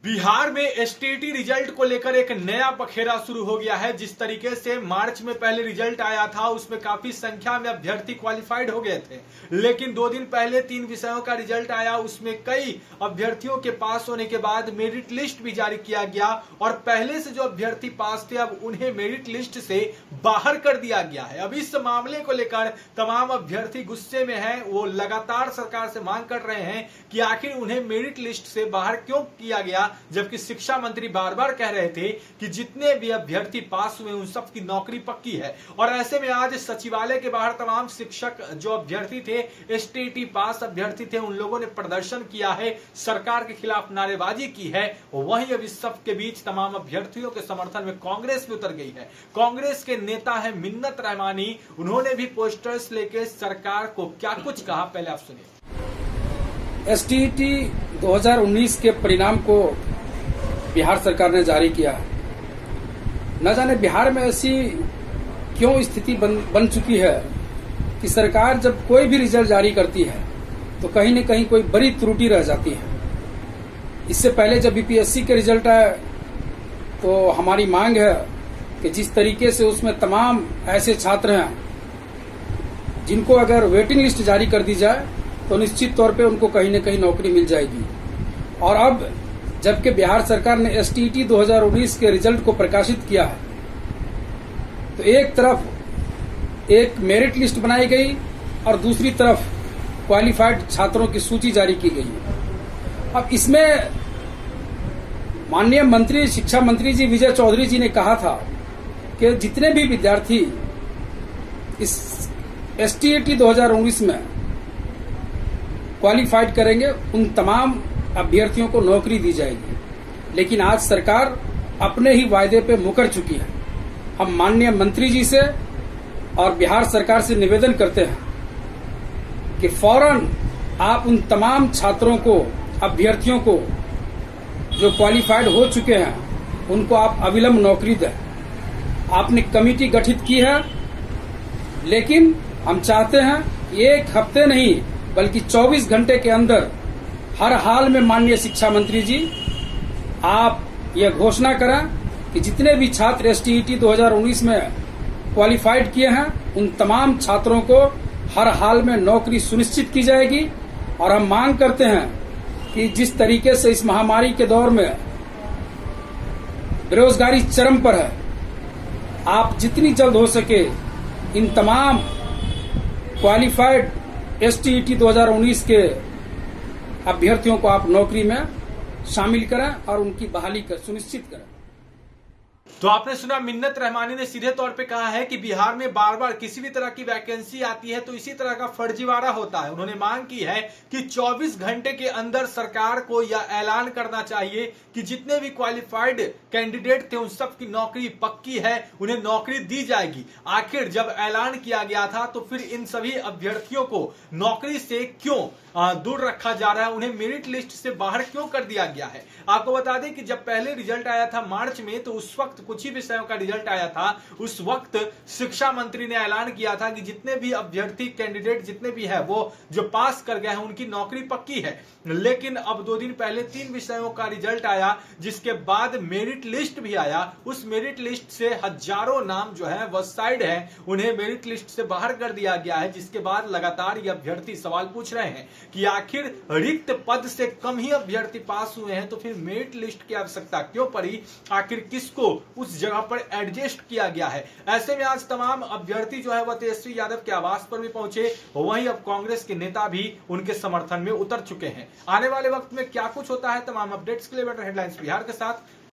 बिहार में STET result को लेकर एक नया पखेरा शुरू हो गया है। जिस तरीके से मार्च में पहले रिजल्ट आया था उसमें काफी संख्या में अभ्यर्थी क्वालिफाइड हो गए थे, लेकिन 2 दिन पहले 3 विषयों का रिजल्ट आया। उसमें कई अभ्यर्थियों के पास होने के बाद मेरिट लिस्ट भी जारी किया गया और पहले से जो अभ्यर्थी पास थे अब उन्हें मेरिट लिस्ट से बाहर कर दिया गया है। अब इस मामले को लेकर तमाम अभ्यर्थी गुस्से में हैं। वो लगातार सरकार से मांग कर रहे हैं कि आखिर उन्हें मेरिट लिस्ट से बाहर क्यों किया गया, जबकि शिक्षा मंत्री बार बार कह रहे थे कि जितने भी अभ्यर्थी पास हुए उन सब की नौकरी पक्की है। और ऐसे में आज सचिवालय के बाहर तमाम शिक्षक जो अभ्यर्थी थे, एसटीईटी पास अभ्यर्थी थे, उन लोगों ने प्रदर्शन किया है, सरकार के खिलाफ नारेबाजी की है। वहीं अब इस सब के बीच तमाम अभ्यर्थियों के समर्थन में कांग्रेस भी उतर गई है। कांग्रेस के नेता है मिन्नत रहमानी, उन्होंने भी पोस्टर्स लेके सरकार को क्या कुछ कहा, पहले आप सुनिए। एसटीईटी 2019 के परिणाम को बिहार सरकार ने जारी किया। न जाने बिहार में ऐसी क्यों स्थिति बन चुकी है कि सरकार जब कोई भी रिजल्ट जारी करती है तो कहीं न कहीं कोई बड़ी त्रुटि रह जाती है। इससे पहले जब बीपीएससी के रिजल्ट आए तो हमारी मांग है कि जिस तरीके से उसमें तमाम ऐसे छात्र हैं जिनको अगर वेटिंग लिस्ट जारी कर दी जाए तो निश्चित तौर पे उनको कहीं न कहीं नौकरी मिल जाएगी। और अब जबकि बिहार सरकार ने एसटीईटी 2019 के रिजल्ट को प्रकाशित किया है तो एक तरफ एक मेरिट लिस्ट बनाई गई और दूसरी तरफ क्वालिफाइड छात्रों की सूची जारी की गई। अब इसमें माननीय मंत्री शिक्षा मंत्री जी विजय चौधरी जी ने कहा था कि जितने भी विद्यार्थी इस एसटीईटी 2019 में क्वालिफाइड करेंगे उन तमाम अभ्यर्थियों को नौकरी दी जाएगी। लेकिन आज सरकार अपने ही वायदे पे मुकर चुकी है। हम माननीय मंत्री जी से और बिहार सरकार से निवेदन करते हैं कि फौरन आप उन तमाम छात्रों को, अभ्यर्थियों को जो क्वालिफाइड हो चुके हैं उनको आप अविलंब नौकरी दें। आपने कमेटी गठित की है, लेकिन हम चाहते हैं कि 1 हफ्ते नहीं बल्कि 24 घंटे के अंदर हर हाल में माननीय शिक्षा मंत्री जी आप यह घोषणा करें कि जितने भी छात्र एसटीईटी 2019 में क्वालिफाइड किए हैं उन तमाम छात्रों को हर हाल में नौकरी सुनिश्चित की जाएगी। और हम मांग करते हैं कि जिस तरीके से इस महामारी के दौर में बेरोजगारी चरम पर है, आप जितनी जल्द हो सके इन तमाम क्वालिफाइड एसटीईटी 2019 के अभ्यर्थियों को आप नौकरी में शामिल करें और उनकी बहाली सुनिश्चित करें। तो आपने सुना, मिन्नत रहमानी ने सीधे तौर पे कहा है कि बिहार में बार बार किसी भी तरह की वैकेंसी आती है तो इसी तरह का फर्जीवाड़ा होता है। उन्होंने मांग की है कि 24 घंटे के अंदर सरकार को यह ऐलान करना चाहिए कि जितने भी क्वालिफाइड कैंडिडेट थे उन सब की नौकरी पक्की है, उन्हें नौकरी दी जाएगी। आखिर जब ऐलान किया गया था तो फिर इन सभी अभ्यर्थियों को नौकरी से क्यों दूर रखा जा रहा है, उन्हें मेरिट लिस्ट से बाहर क्यों कर दिया गया है। आपको बता दें कि जब पहले रिजल्ट आया था मार्च में तो उस वक्त कुछ ही विषयों का रिजल्ट आया था। उस वक्त शिक्षा मंत्री ने ऐलान किया था कि जितने भी अभ्यर्थी कैंडिडेट जितने भी है वो जो पास कर गए हैं उनकी नौकरी पक्की है। लेकिन अब 2 दिन पहले 3 विषयों का रिजल्ट आया, जिसके बाद मेरिट लिस्ट भी आया। उस मेरिट लिस्ट से हजारों नाम जो है वो साइड है, उन्हें मेरिट लिस्ट से बाहर कर दिया गया है। जिसके बाद लगातार ये अभ्यर्थी सवाल पूछ रहे हैं कि आखिर रिक्त पद से कम ही अभ्यर्थी पास हुए हैं तो फिर मेरिट लिस्ट की आवश्यकता क्यों पड़ी, आखिर किसको उस जगह पर एडजस्ट किया गया है। ऐसे में आज तमाम अभ्यर्थी जो है वह तेजस्वी यादव के आवास पर भी पहुंचे। वहीं अब कांग्रेस के नेता भी उनके समर्थन में उतर चुके हैं। आने वाले वक्त में क्या कुछ होता है, तमाम अपडेट्स के लिए हेडलाइंस बिहार के साथ